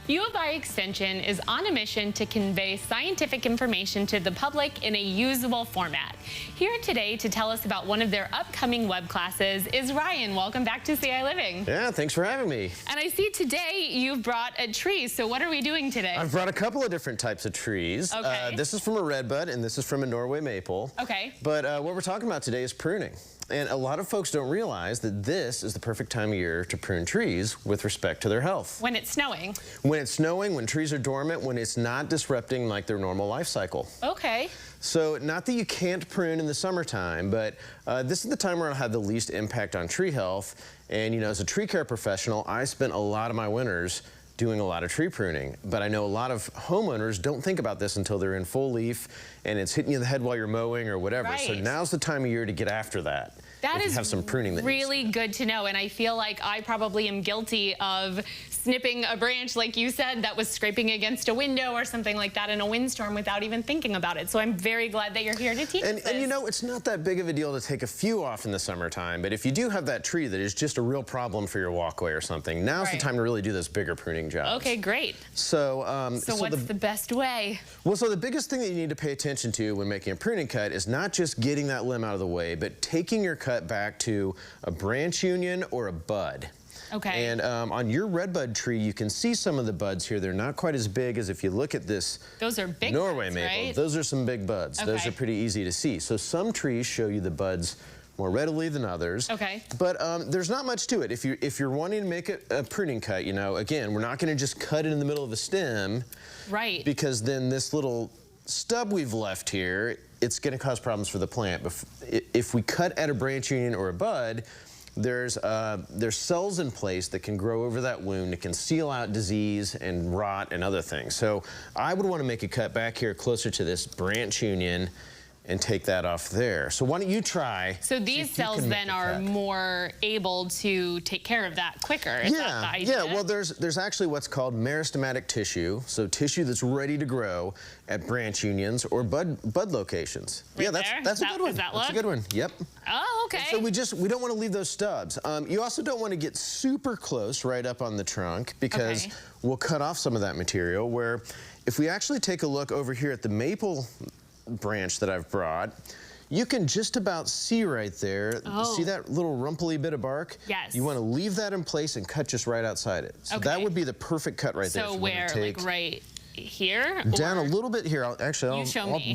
U of I Extension is on a mission to convey scientific information to the public in a usable format. Here today to tell us about one of their upcoming web classes is Ryan. Welcome back to ciLiving. Yeah, thanks for having me. And I see today you've brought a tree, so what are we doing today? I've brought a couple of different types of trees. Okay. This is from a redbud and this is from a Norway maple. Okay. But what we're talking about today is pruning. And a lot of folks don't realize that this is the perfect time of year to prune trees with respect to their health. When it's snowing. When it's snowing, when trees are dormant, when it's not disrupting like their normal life cycle. Okay. So not that you can't prune in the summertime, but this is the time where it'll have the least impact on tree health. And you know, as a tree care professional, I spent a lot of my winters doing a lot of tree pruning, but I know a lot of homeowners don't think about this until they're in full leaf and it's hitting you in the head while you're mowing or whatever. Right. So now's the time of year to get after that. That is have some pruning that really good to know, and I feel like I probably am guilty of snipping a branch, like you said, that was scraping against a window or something like that in a windstorm without even thinking about it. So I'm very glad that you're here to teach us this. And you know, it's not that big of a deal to take a few off in the summertime, but if you do have that tree that is just a real problem for your walkway or something, now's the time to really do those bigger pruning jobs. Okay, great. So, what's the best way? Well, so the biggest thing that you need to pay attention to when making a pruning cut is not just getting that limb out of the way, but taking your cut back to a branch union or a bud. Okay. And on your redbud tree, you can see some of the buds here. They're not quite as big as if you look at this. Those are big Norway buds, maple. right? Those are some big buds. Okay. Those are pretty easy to see. So some trees show you the buds more readily than others. Okay. But there's not much to it. If you're wanting to make a pruning cut, you know, again, we're not going to just cut it in the middle of a stem. Right. Because then this little stub we've left here, it's going to cause problems for the plant. If we cut at a branch union or a bud, there's cells in place that can grow over that wound. It can seal out disease and rot and other things. So I would want to make a cut back here closer to this branch union and take that off there. So why don't you try? So these cells then are more able to take care of that quicker. Is that the idea? Yeah. Well, there's actually what's called meristematic tissue, so tissue that's ready to grow at branch unions or bud locations. Right yeah, that's a good one. Does that That's a good one. Yep. Oh, okay. And so we don't want to leave those stubs. You also don't want to get super close right up on the trunk because we'll cut off some of that material. Where if we actually take a look over here at the maple branch that I've brought, you can just about see right there. See that little rumply bit of bark? Yes. You want to leave that in place and cut just right outside it. So that would be the perfect cut right there. So where, like right here? Down a little bit here. I'll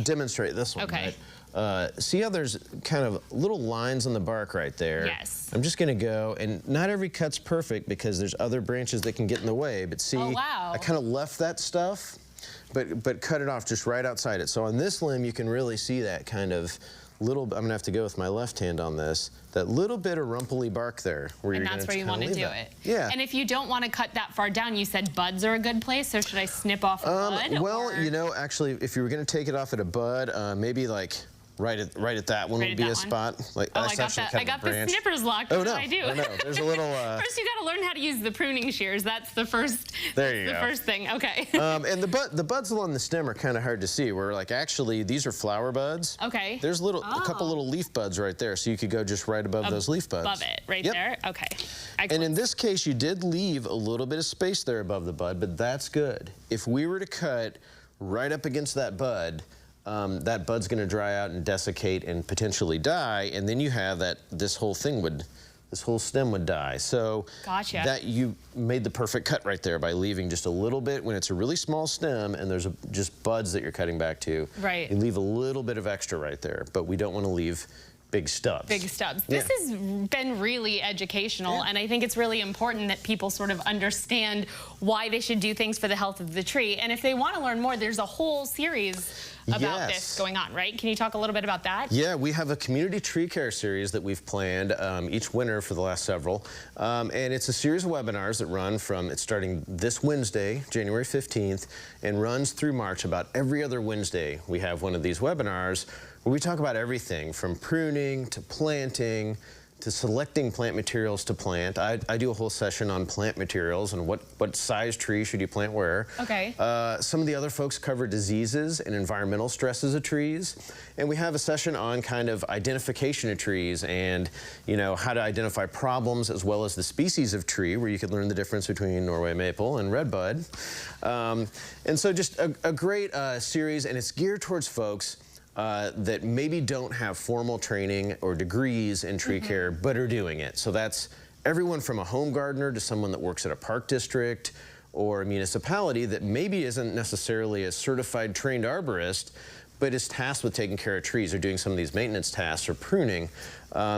demonstrate this one. Okay. Right? See how there's kind of little lines on the bark right there? Yes. I'm just going to go, and not every cut's perfect because there's other branches that can get in the way, but see, I kind of left that stuff. But cut it off just right outside it. So on this limb, you can really see that kind of little, I'm gonna have to go with my left hand on this, that little bit of rumply bark there. And that's where you want to do it. Yeah. And if you don't want to cut that far down, you said buds are a good place, so should I snip off a bud? Well, you know, actually, if you were gonna take it off at a bud, maybe like right at that one would be a spot. Like, I got that. I got the snippers locked. What do I do? Oh, no. There's a little. First, you got to learn how to use the pruning shears. That's the first. There you go. The first thing. Okay. And the buds along the stem are kind of hard to see. Where like actually these are flower buds. Okay. There's a couple little leaf buds right there, so you could go just right above those leaf buds. Above it, right there. Okay. Excellent. And in this case, you did leave a little bit of space there above the bud, but that's good. If we were to cut right up against that bud's going to dry out and desiccate and potentially die, and then you have this whole stem would die. So that you made the perfect cut right there by leaving just a little bit when it's a really small stem and there's just buds that you're cutting back to. Right. You leave a little bit of extra right there, but we don't want to leave big stubs. Big stubs. This has been really educational, and I think it's really important that people sort of understand why they should do things for the health of the tree. And if they want to learn more, there's a whole series about this going on, right? Can you talk a little bit about that? Yeah, we have a community tree care series that we've planned each winter for the last several. And it's a series of webinars that run it's starting this Wednesday, January 15th, and runs through March. About every other Wednesday, we have one of these webinars where we talk about everything from pruning to planting to selecting plant materials to plant. I do a whole session on plant materials and what size tree should you plant where. Okay. Some of the other folks cover diseases and environmental stresses of trees. And we have a session on kind of identification of trees and, you know, how to identify problems as well as the species of tree, where you could learn the difference between Norway maple and redbud. And so just a great series, and it's geared towards folks that maybe don't have formal training or degrees in tree care, but are doing it. So that's everyone from a home gardener to someone that works at a park district or a municipality that maybe isn't necessarily a certified trained arborist, but is tasked with taking care of trees or doing some of these maintenance tasks or pruning.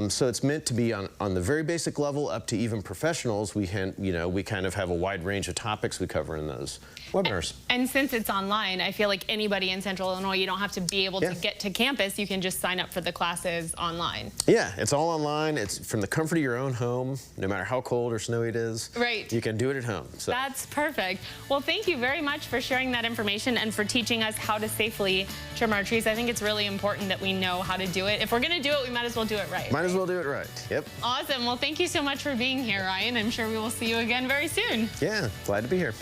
So it's meant to be on the very basic level up to even professionals. We kind of have a wide range of topics we cover in those webinars. And since it's online, I feel like anybody in Central Illinois, you don't have to be able to get to campus. You can just sign up for the classes online. Yeah, it's all online. It's from the comfort of your own home, no matter how cold or snowy it is. Right. You can do it at home. So. That's perfect. Well, thank you very much for sharing that information and for teaching us how to safely trim our trees. I think it's really important that we know how to do it. If we're going to do it, we might as well do it right. Might as well do it right. Yep. Awesome. Well, thank you so much for being here, Ryan. I'm sure we will see you again very soon. Yeah, glad to be here.